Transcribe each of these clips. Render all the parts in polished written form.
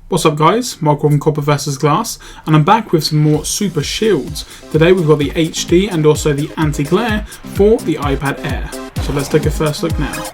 What's up guys, Mark from Copper vs Glass, and I'm back with some more Super shields. Today we've got the HD and also the anti-glare for the iPad Air. So let's take a first look now.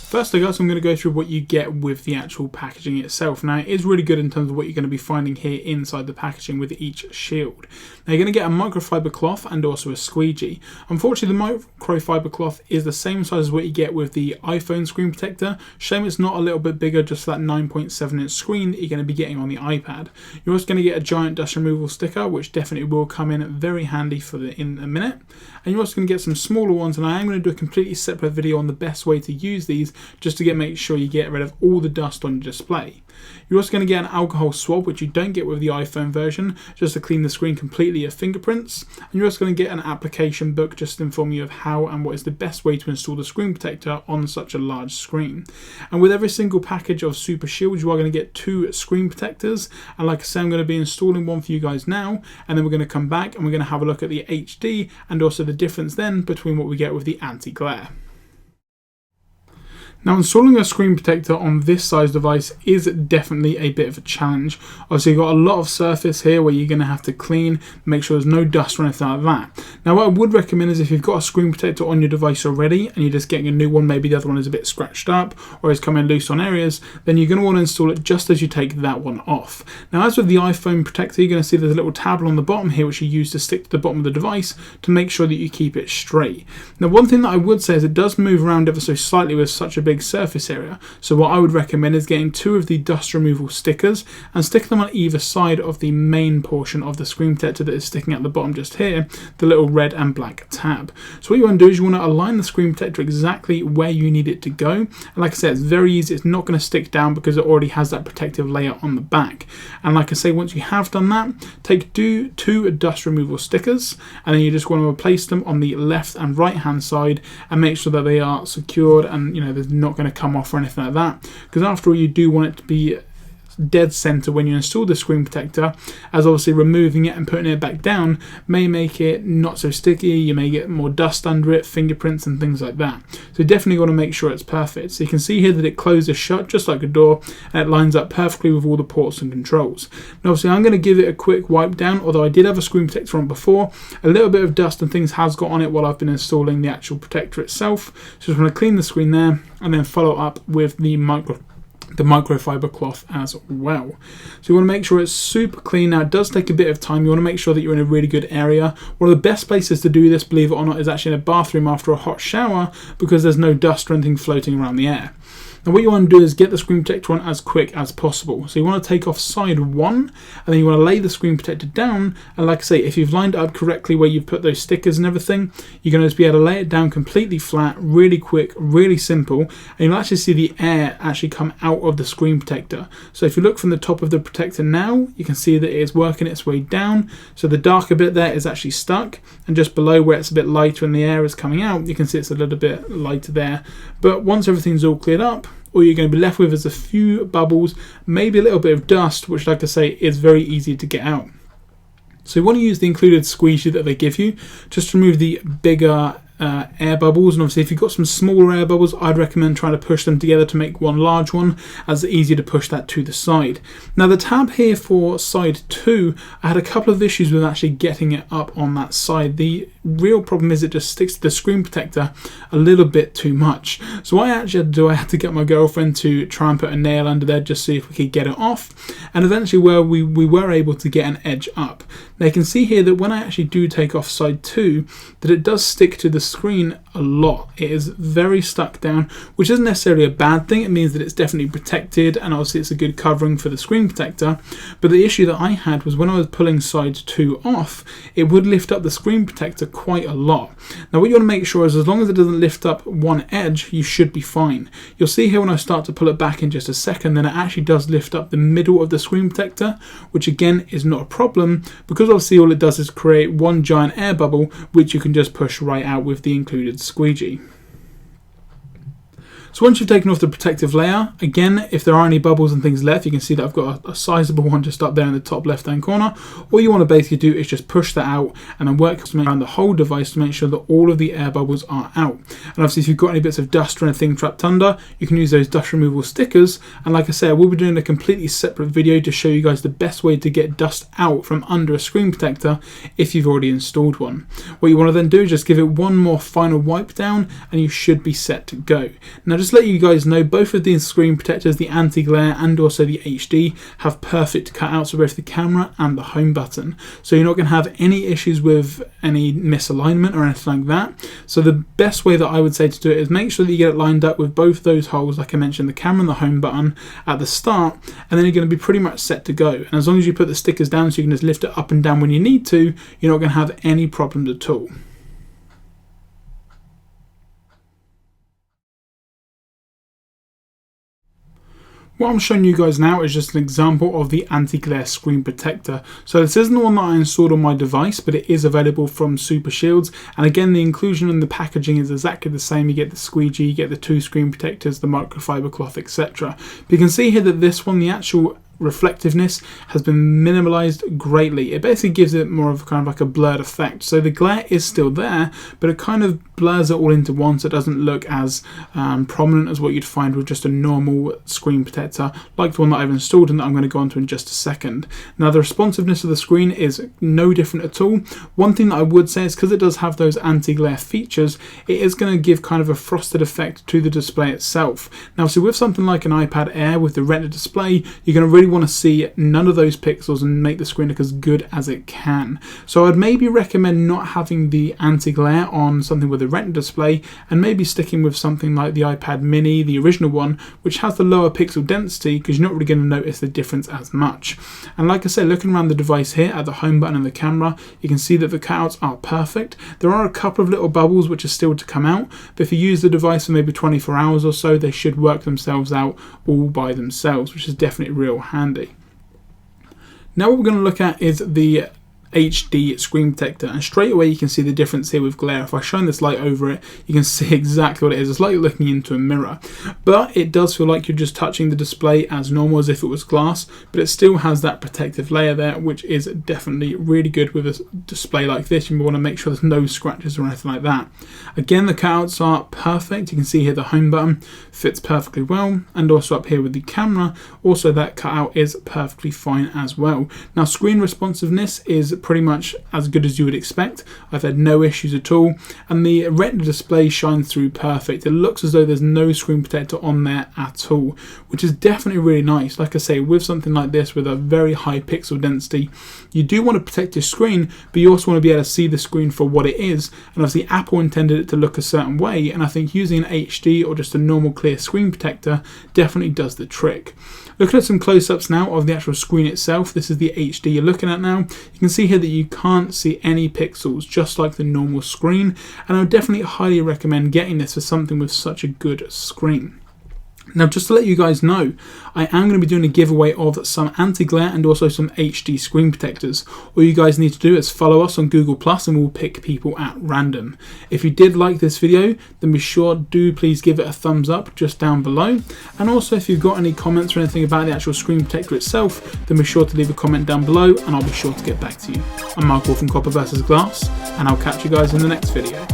Firstly guys, I'm going to go through what you get with the actual packaging itself. Now it is really good in terms of what you're going to be finding here inside the packaging with each shield. Now you're going to get a microfiber cloth and also a squeegee. Unfortunately the microfiber cloth is the same size as what you get with the iPhone screen protector. Shame it's not a little bit bigger, just for that 9.7 inch screen that you're going to be getting on the iPad. You're also going to get a giant dust removal sticker, which definitely will come in very handy for in a minute. And you're also going to get some smaller ones, and I am going to do a completely separate video on the best way to use these, just to make sure you get rid of all the dust on your display. You're also going to get an alcohol swab, which you don't get with the iPhone version, just to clean the screen completely of fingerprints. And you're also going to get an application book just to inform you of how and what is the best way to install the screen protector on such a large screen. And with every single package of Super Shields, you are going to get 2 screen protectors. And like I said, I'm going to be installing one for you guys now, and then we're going to come back and we're going to have a look at the HD and also the difference then between what we get with the anti-glare. Now installing a screen protector on this size device is definitely a bit of a challenge. Obviously you've got a lot of surface here where you're going to have to clean, make sure there's no dust or anything like that. Now what I would recommend is if you've got a screen protector on your device already and you're just getting a new one, maybe the other one is a bit scratched up or is coming loose on areas, then you're going to want to install it just as you take that one off. Now as with the iPhone protector, you're going to see there's a little tab on the bottom here which you use to stick to the bottom of the device to make sure that you keep it straight. Now one thing that I would say is it does move around ever so slightly with such a big surface area, so what I would recommend is getting 2 of the dust removal stickers and stick them on either side of the main portion of the screen protector that is sticking at the bottom just here, the little red and black tab. So what you want to do is you want to align the screen protector exactly where you need it to go, and like I said, it's very easy, it's not going to stick down because it already has that protective layer on the back. And like I say, once you have done that, take 2 dust removal stickers, and then you just want to replace them on the left and right hand side and make sure that they are secured and they're not going to come off or anything like that, because after all you do want it to be dead center when you install the screen protector, as obviously removing it and putting it back down may make it not so sticky. You may get more dust under it, fingerprints and things like that. So you definitely want to make sure it's perfect. So you can see here that it closes shut just like a door, and it lines up perfectly with all the ports and controls. Now obviously I'm going to give it a quick wipe down, although I did have a screen protector on before. A little bit of dust and things has got on it while I've been installing the actual protector itself. So just want to clean the screen there and then follow up with the microfiber cloth as well. So you want to make sure it's super clean. Now it does take a bit of time. You want to make sure that you're in a really good area. One of the best places to do this, believe it or not, is actually in a bathroom after a hot shower, because there's no dust or anything floating around the air. Now what you want to do is get the screen protector on as quick as possible. So you want to take off side 1, and then you want to lay the screen protector down, and like I say, if you've lined it up correctly where you've put those stickers and everything, you're going to be able to lay it down completely flat, really quick, really simple, and you'll actually see the air actually come out of the screen protector. So if you look from the top of the protector now, you can see that it is working its way down, so the darker bit there is actually stuck, and just below where it's a bit lighter and the air is coming out, you can see it's a little bit lighter there. But once everything's all cleared up, all you're going to be left with is a few bubbles, maybe a little bit of dust, which like I say is very easy to get out. So you want to use the included squeegee that they give you just to remove the bigger air bubbles, and obviously if you've got some smaller air bubbles, I'd recommend trying to push them together to make one large one, as it's easier to push that to the side. Now the tab here for side 2, I had a couple of issues with actually getting it up on that side. The real problem is it just sticks to the screen protector a little bit too much. So what I actually had to do, I had to get my girlfriend to try and put a nail under there just see if we could get it off, and eventually we were able to get an edge up. Now you can see here that when I actually do take off side 2, that it does stick to the screen a lot. It is very stuck down, which isn't necessarily a bad thing. It means that it's definitely protected, and obviously it's a good covering for the screen protector. But the issue that I had was when I was pulling side 2 off, it would lift up the screen protector quite a lot. Now what you want to make sure is as long as it doesn't lift up one edge, you should be fine. You'll see here when I start to pull it back in just a second, then it actually does lift up the middle of the screen protector, which again is not a problem, because obviously all it does is create one giant air bubble which you can just push right out with the included squeegee. So once you've taken off the protective layer, again, if there are any bubbles and things left, you can see that I've got a sizable one just up there in the top left hand corner. All you want to basically do is just push that out and then work around the whole device to make sure that all of the air bubbles are out. And obviously if you've got any bits of dust or anything trapped under, you can use those dust removal stickers. And like I said, I will be doing a completely separate video to show you guys the best way to get dust out from under a screen protector if you've already installed one. What you want to then do is just give it one more final wipe down and you should be set to go. Now just to let you guys know, both of these screen protectors, the anti-glare and also the HD, have perfect cutouts for both the camera and the home button. So you're not going to have any issues with any misalignment or anything like that. So the best way that I would say to do it is make sure that you get it lined up with both those holes, like I mentioned, the camera and the home button at the start, and then you're going to be pretty much set to go. And as long as you put the stickers down so you can just lift it up and down when you need to, you're not going to have any problems at all. What I'm showing you guys now is just an example of the anti-glare screen protector. So this isn't the one that I installed on my device, but it is available from Super Shields. And again, the inclusion and the packaging is exactly the same. You get the squeegee, you get the 2 screen protectors, the microfiber cloth, etc. But you can see here that this one, the actual reflectiveness has been minimalized greatly. It basically gives it more of kind of like a blurred effect. So the glare is still there, but it kind of blurs it all into one, so it doesn't look as prominent as what you'd find with just a normal screen protector like the one that I've installed and that I'm going to go onto in just a second. Now the responsiveness of the screen is no different at all. One thing that I would say is because it does have those anti-glare features, it is going to give kind of a frosted effect to the display itself. Now so with something like an iPad Air with the Retina display, you're going to really want to see none of those pixels and make the screen look as good as it can. So I'd maybe recommend not having the anti-glare on something with a Retina display and maybe sticking with something like the iPad mini, the original one, which has the lower pixel density, because you're not really going to notice the difference as much. And like I said, looking around the device here at the home button and the camera, you can see that the cutouts are perfect. There are a couple of little bubbles which are still to come out, but if you use the device for maybe 24 hours or so, they should work themselves out all by themselves, which is definitely real handy. Now what we're going to look at is the HD screen protector, and straight away you can see the difference here with glare. If I shine this light over it, you can see exactly what it is. It's like looking into a mirror, but it does feel like you're just touching the display as normal as if it was glass, but it still has that protective layer there, which is definitely really good with a display like this. You want to make sure there's no scratches or anything like that. Again, the cutouts are perfect. You can see here the home button fits perfectly well, and also up here with the camera, also that cutout is perfectly fine as well. Now screen responsiveness is pretty much as good as you would expect. I've had no issues at all, and the Retina display shines through perfect. It looks as though there's no screen protector on there at all, which is definitely really nice. Like I say, with something like this with a very high pixel density, you do want to protect your screen, but you also want to be able to see the screen for what it is. And obviously Apple intended it to look a certain way, and I think using an HD or just a normal clear screen protector definitely does the trick. Looking at some close-ups now of the actual screen itself, this is the HD you're looking at now. You can see here that you can't see any pixels, just like the normal screen, and I would definitely highly recommend getting this for something with such a good screen. Now just to let you guys know, I am going to be doing a giveaway of some anti-glare and also some HD screen protectors. All you guys need to do is follow us on Google Plus and we'll pick people at random. If you did like this video, then be sure do please give it a thumbs up just down below. And also if you've got any comments or anything about the actual screen protector itself, then be sure to leave a comment down below and I'll be sure to get back to you. I'm Michael from Copper vs Glass, and I'll catch you guys in the next video.